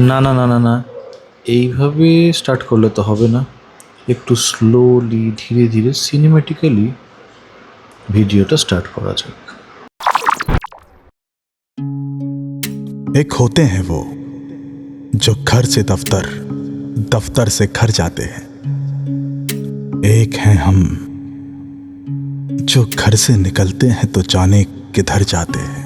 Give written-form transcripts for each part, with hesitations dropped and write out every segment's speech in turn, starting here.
না না না না না, এইভাবে স্টার্ট করলে তো হবে না। একটু স্লোলি ধীরে ধীরে সিনেমেটিক্যালি ভিডিওটা স্টার্ট করা যাক। एक होते हैं वो जो घर से दफ्तर, दफ्तर से घर जाते हैं। एक हैं हम जो घर से निकलते हैं तो जाने किधर जाते हैं।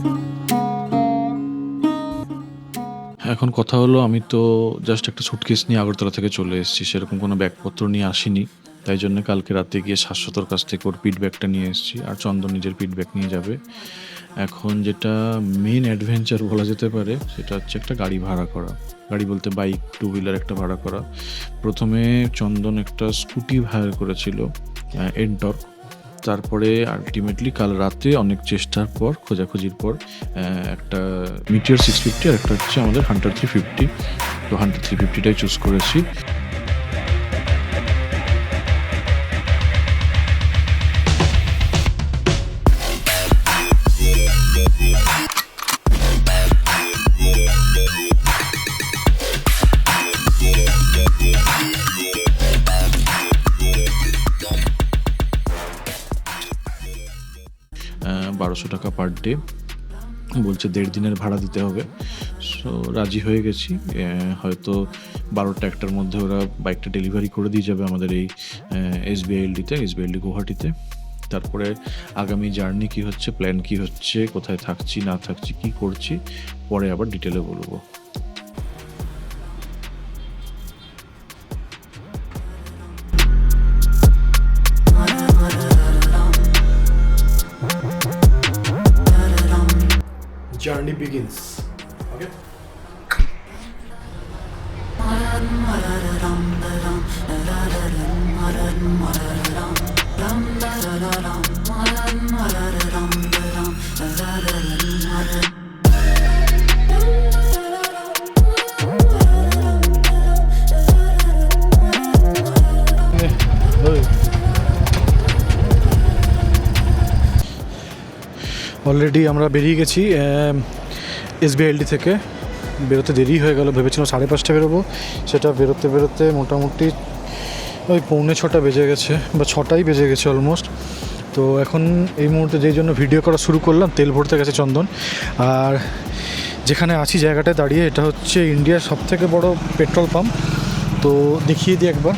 এখন কথা হলো, আমি তো জাস্ট একটা সুটকেস নিয়ে আগরতলা থেকে চলে এসেছি, সেরকম কোনো ব্যাগপত্র নিয়ে আসিনি। তাই জন্য কালকে রাতে গিয়ে শাশ্বতর কাছ থেকে ওর পিট ব্যাগটা নিয়ে এসেছি, আর চন্দন নিজের পিট ব্যাগ নিয়ে যাবে। এখন যেটা মেন অ্যাডভেঞ্চার বলা যেতে পারে সেটা হচ্ছে একটা গাড়ি ভাড়া করা। গাড়ি বলতে বাইক, টু হুইলার একটা ভাড়া করা। প্রথমে চন্দন একটা স্কুটি হায়ার করেছিল, এন্টর্ক। তারপরে আলটিমেটলি কাল রাতে অনেক চেষ্টার পর, খোঁজাখুঁজির পর একটা মিটিওর 650 আর একটা হচ্ছে আমাদের হান্টার 350। তো হান্টার 350টাই চুজ করেছি। $1200 পার ডে বলছে, 1.5 দিনের ভাড়া দিতে হবে। সো রাজি হয়ে গেছি। হয়তো 12টা-1টার মধ্যে ওরা বাইকটা ডেলিভারি করে দিয়ে যাবে আমাদের এই এসবিআইএলডি গুয়াহাটিতে। তারপরে আগামী জার্নি কী হচ্ছে, প্ল্যান কী হচ্ছে, কোথায় থাকছি না থাকছি, কী করছি, পরে আবার ডিটেলে বলবো। Journey begins. Okay. অলরেডি আমরা বেরিয়ে গেছি এসবিআইএলডি থেকে। বেরোতে দেরি হয়ে গেল, ভেবেছিলাম 5:30 বেরোবো, সেটা বেরোতে বেরোতে মোটামুটি ওই 5:45 বেজে গেছে, বা 6টাই বেজে গেছে অলমোস্ট। তো এখন এই মুহূর্তে যেই জন্য ভিডিও করা শুরু করলাম, তেল ভরতে গেছে চন্দন। আর যেখানে আছি জায়গাটায় দাঁড়িয়ে, এটা হচ্ছে ইন্ডিয়ার সবথেকে বড় পেট্রোল পাম্প। তো দেখিয়ে দিই একবার।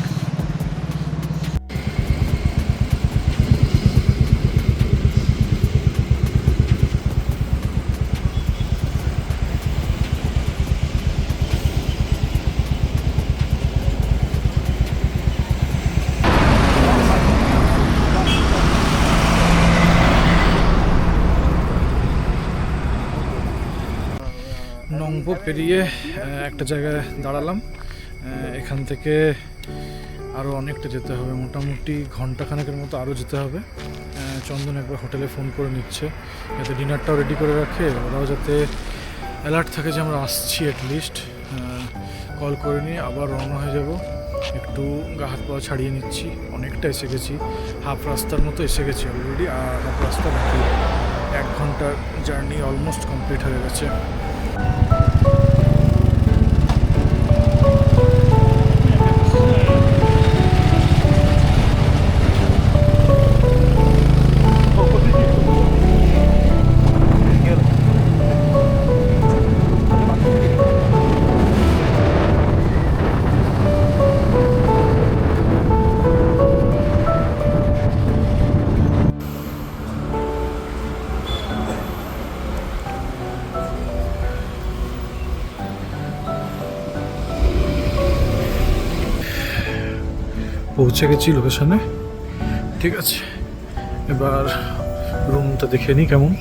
নংপো পেরিয়ে একটা জায়গায় দাঁড়ালাম। এখান থেকে আরও অনেকটা যেতে হবে, মোটামুটি ঘন্টাখানেকের মতো আরও যেতে হবে। চন্দন একবার হোটেলে ফোন করে নিচ্ছে যাতে ডিনারটাও রেডি করে রাখে, ওরাও যাতে অ্যালার্ট থাকে যে আমরা আসছি। অ্যাটলিস্ট কল করে নিয়ে আবার রওনা হয়ে যাব। একটু গা হাত পা ছাড়িয়ে নিচ্ছি, অনেকটা এসে গেছি, হাফ রাস্তার মতো এসে গেছি অলরেডি। আর হাফ রাস্তা বাকি, 1 ঘন্টার জার্নি অলমোস্ট কমপ্লিট হয়ে গেছে। পৌঁছে গেছি লোকেশনে। ঠিক আছে, এবার রুমটা দেখে নিই কেমন,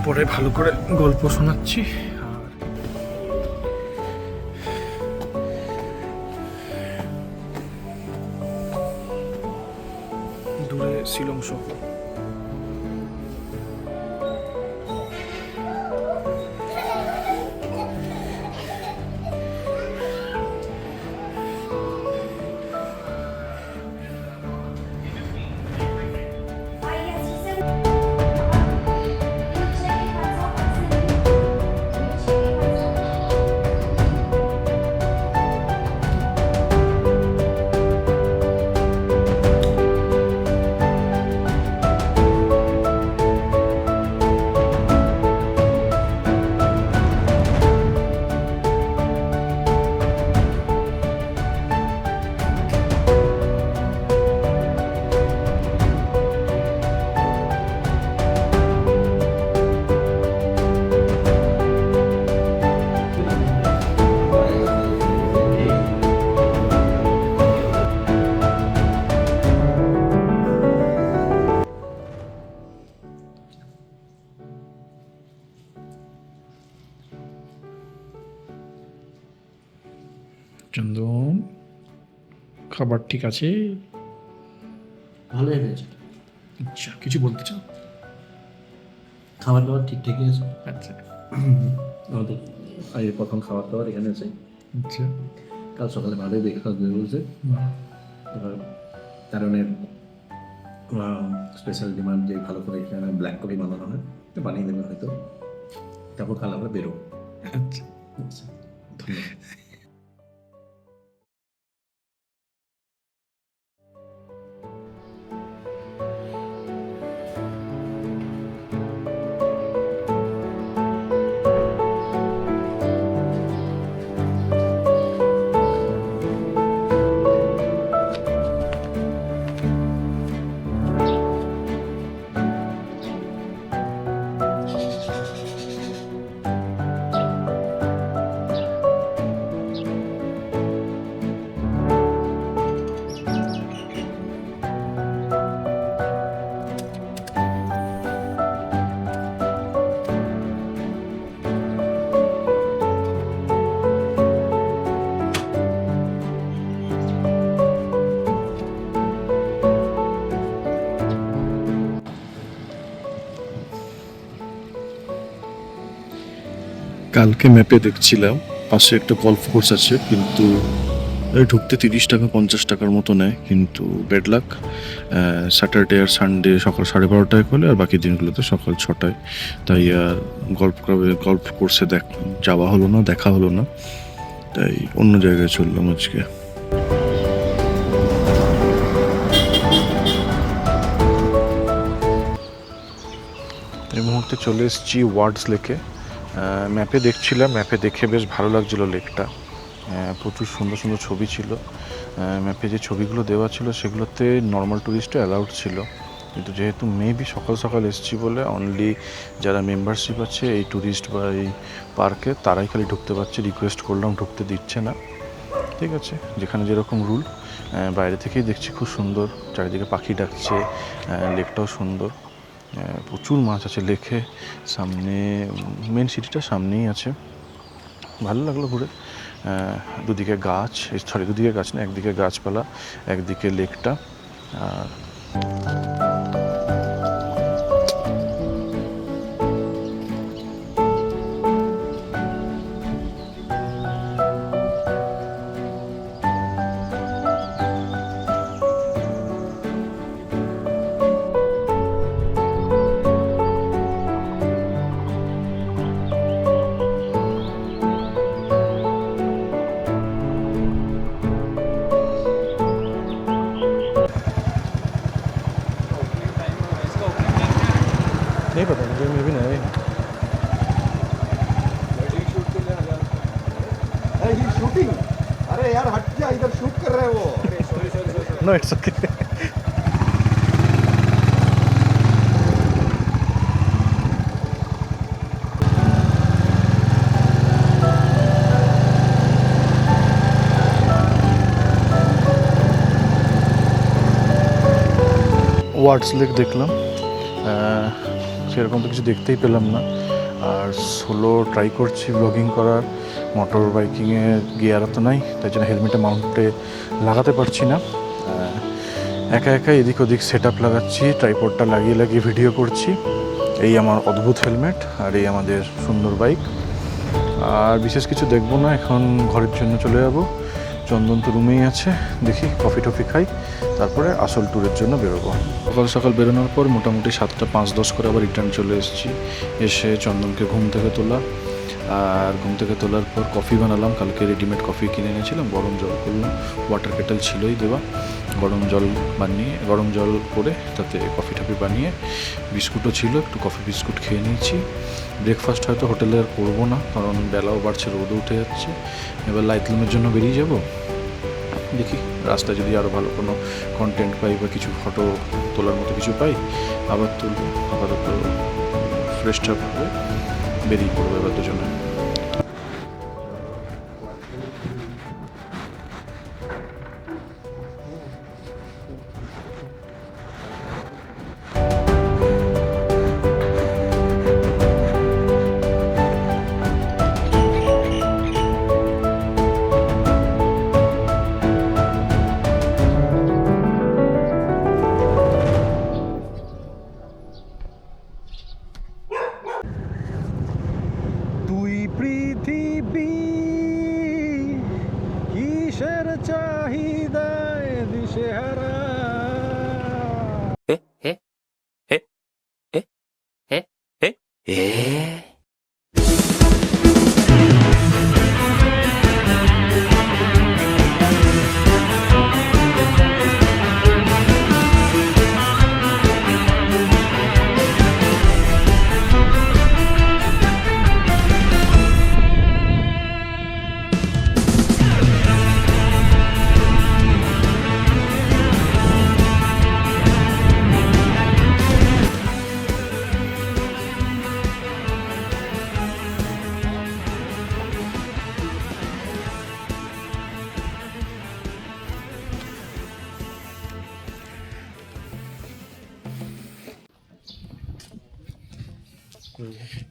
পরে ভালো করে গল্প শোনাচ্ছি। আর দূরে শিলং শহর। চন্দন, খাবার ঠিক আছে? ভালোই হয়েছে, আচ্ছা, কিছু বলতে চাও? খাবার দাবার ঠিকঠাকই আছে। আচ্ছা আমাদের আগে প্রথম খাবার দাবার এখানে আছে। আচ্ছা। কাল সকালে ভালোই ব্রেকফাস্ট হয়ে বলছে। এবার কারণের স্পেশাল ডিমান্ড যে ভালো করে এখানে ব্ল্যাক কফি বানানো হয়, তো বানিয়ে দেবে হয়তো, তারপর কাল আমরা বেরোবো। আচ্ছা, আচ্ছা, ধন্যবাদ। কালকে ম্যাপে দেখছিলাম পাশে একটা গল্ফ কোর্স আছে, কিন্তু এই ঢুকতে 30 টাকা 50 টাকার মতো নেয়, কিন্তু বেড লাক স্যাটারডে আর সানডে সকাল 12:30টায় খোলে আর বাকি দিনগুলোতে সকাল 6টায়। তাই আর গল্ফ কোর্সে যাওয়া হলো না, দেখা হলো না, তাই অন্য জায়গায় চললাম আজকে। এই মুহূর্তে চলে এসেছি ওয়ার্ডস লেকে। ম্যাপে দেখছিলাম, ম্যাপে দেখে বেশ ভালো লাগছিল লেকটা, প্রচুর সুন্দর সুন্দর ছবি ছিল। ম্যাপে যে ছবিগুলো দেওয়া ছিল সেগুলোতে নর্মাল ট্যুরিস্টও অ্যালাউড ছিল, কিন্তু যেহেতু মেবি সকাল সকাল এসেছি বলে অনলি যারা মেম্বারশিপ আছে এই ট্যুরিস্ট বা এই পার্কে তারাই খালি ঢুকতে পারছে। রিকোয়েস্ট করলাম, ঢুকতে দিচ্ছে না। ঠিক আছে, যেখানে যেরকম রুল। বাইরে থেকেই দেখছি খুব সুন্দর, চারিদিকে পাখি ডাকছে, লেকটাও সুন্দর, প্রচুর মাছ আছে লেকে। সামনে মেন সিটিটা সামনেই আছে, ভালো লাগলো ঘুরে। দুদিকে গাছ, দুদিকে গাছ না, একদিকে গাছপালা, একদিকে লেকটা। আর नहीं पता मुझे, मैं भी नहीं। शूटिंग, अरे यार हट जा, इधर शूट कर रहे हैं वो। No it's okay. Ward's Lake দেখলাম, সেরকম তো কিছু দেখতেই পেলাম না। আর সোলো ট্রাই করছি ব্লগিং করার, মোটর বাইকিংয়ে গিয়ার তো নাই, তাই জন্য হেলমেটে মাউন্টে লাগাতে পারছি না। একা একা এদিক ওদিক সেট আপ লাগাচ্ছি, ট্রাইপডটা লাগিয়ে লাগিয়ে ভিডিও করছি। এই আমার অদ্ভুত হেলমেট আর এই আমাদের সুন্দর বাইক। আর বিশেষ কিছু দেখবো না, এখন ঘরের জন্য চলে যাবো। চন্দন তো রুমেই আছে, দেখি কফি টফি খাই, তারপরে আসল ট্যুরের জন্য বেরোবো। সকাল সকাল বেরোনোর পর মোটামুটি 7টা 5-10 করে আবার রিটার্ন চলে এসেছি। এসে চন্দনকে ঘুম থেকে তোলা, আর ঘুম থেকে তোলার পর কফি বানালাম। কালকে রেডিমেড কফি কিনে এনেছিলাম, গরম জল করলাম, ওয়াটার কেটেল ছিলই দেওয়া, গরম জল করে তাতে কফি টফি বানিয়ে, বিস্কুটও ছিল, একটু কফি বিস্কুট খেয়ে নিয়েছি। ব্রেকফাস্ট হয়তো হোটেলে আর করবো না, কারণ বেলাও বাড়ছে, রোদও উঠে যাচ্ছে। এবার লাইটলুমের জন্য বেরিয়ে যাব, দেখি রাস্তায় যদি আরও ভালো কোনো কন্টেন্ট পাই বা কিছু ফটো তোলার মতো কিছু পাই আবার তুলব। আপাতত ফ্রেশ আপ হয়ে বেরিয়ে পড়বো এবার দুজনে। দুই পৃথিবী কিসের চাহিদায় দিশেহারা।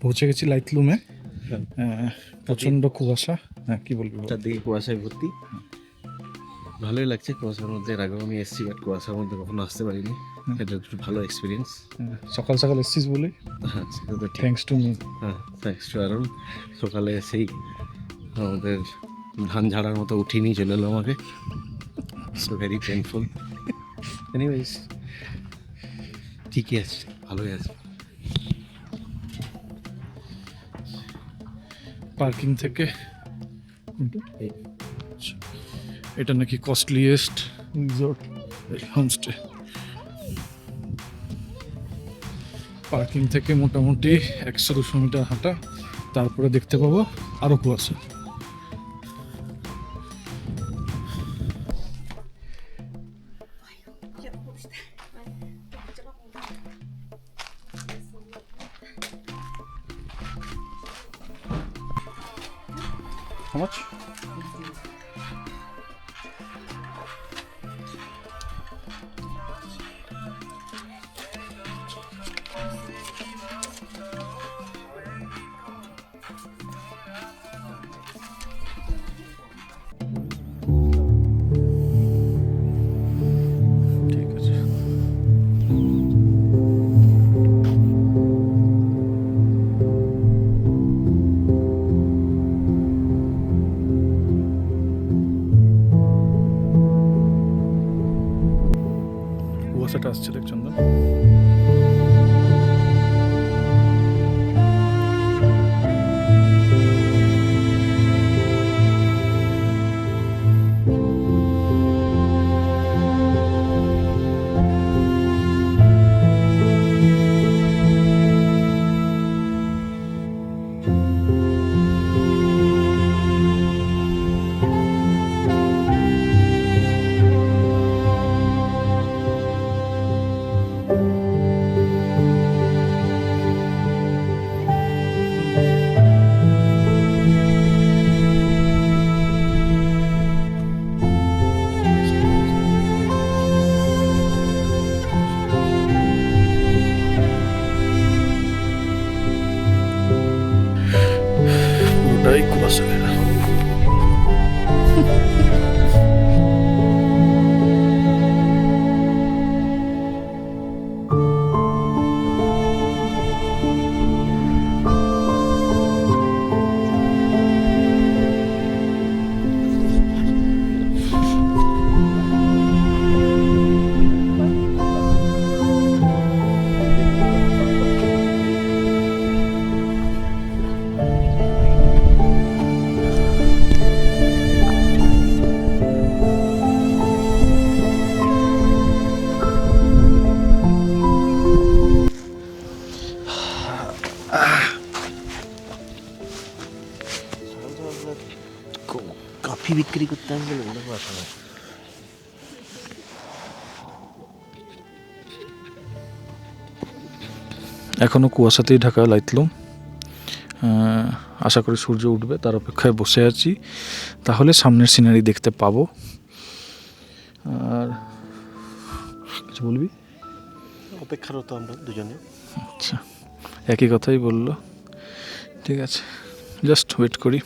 পৌঁছে গেছি লাইটলুমে। প্রচন্ড কুয়াশা। হ্যাঁ, কি বলবি বল। চারদিকে কুয়াশায় ভর্তি, ভালোই লাগছে কুয়াশার মধ্যে। এর আগেও আমি এসেছি, বাট কুয়াশার মধ্যে কখনো আসতে পারিনি। এটা একটু ভালো এক্সপিরিয়েন্স। সকাল সকাল এসছিস বলে হ্যাঁ, সেটা তো ঠিক। Thanks to me. হ্যাঁ, থ্যাঙ্কস টু আরুণ। সকালে এসেই আমাদের ধান ঝাড়ার মতো উঠিয়ে নিয়ে চলে এলো আমাকে। So very painful. এনিওয়েজ, ঠিকই আছে, ভালোই আছে। পার্কিং থেকে এটা নাকি কস্টলিয়েস্ট রিসোর্ট হোমস্টে। পার্কিং থেকে মোটামুটি 100-200 মিটার হাঁটা, তারপরে দেখতে পাবো আরো কুয়াশা। How much? ঠিক আছে। কুয়াশাটা আসছে দেখ চন্দন। পুরোটাই কুয়াশা ঘেরা। কফি বিক্রি করতে আসবে না বাসা। এখনও কুয়াশাতেই ঢাকা লাইটলুম। আশা করি সূর্য উঠবে, তার অপেক্ষায় বসে আছি, তাহলে সামনের সিনারি দেখতে পাবো। আর কিছু বলবি? অপেক্ষারত আমরা দুজনে। আচ্ছা, একই কথাই বললো। ঠিক আছে, জাস্ট ওয়েট করি।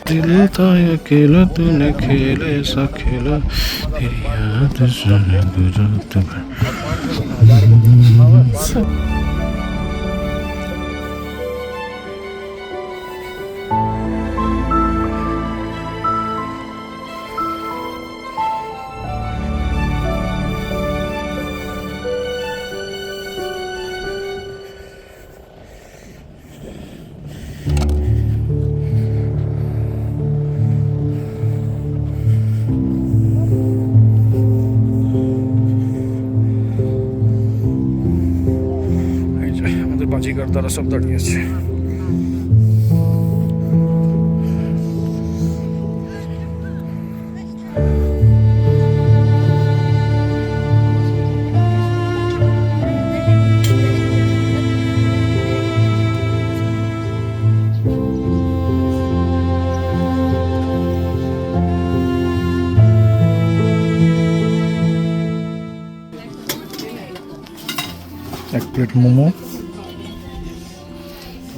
दिल था अकेला तूने खेला ऐसा खेला तेरी याद सुने गुजरत भर এই যে আমাদের বাজিকার দ্বারা সব দাঁড়িয়েছে। এক প্লেট মোমো,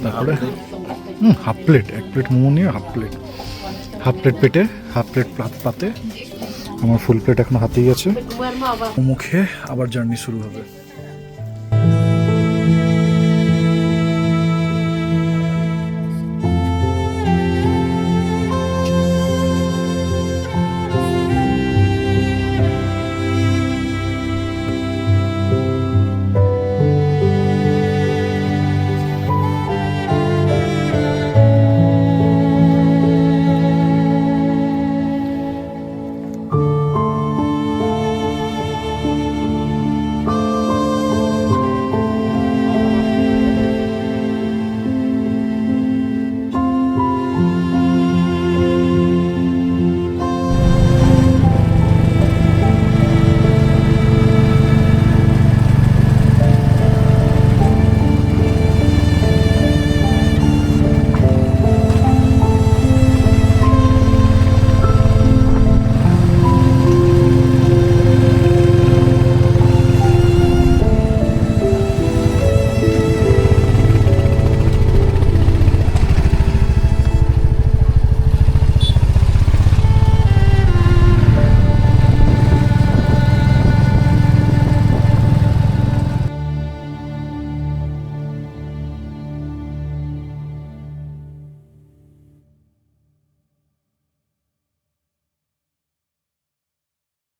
তারপরে হাফ প্লেট, এক প্লেট মোমো নিয়ে হাফ প্লেট পেটে, হাফ প্লেট পাতে। আমার ফুল প্লেট এখন হাতেই আছে। মোমো খেয়ে আবার জার্নি শুরু হবে।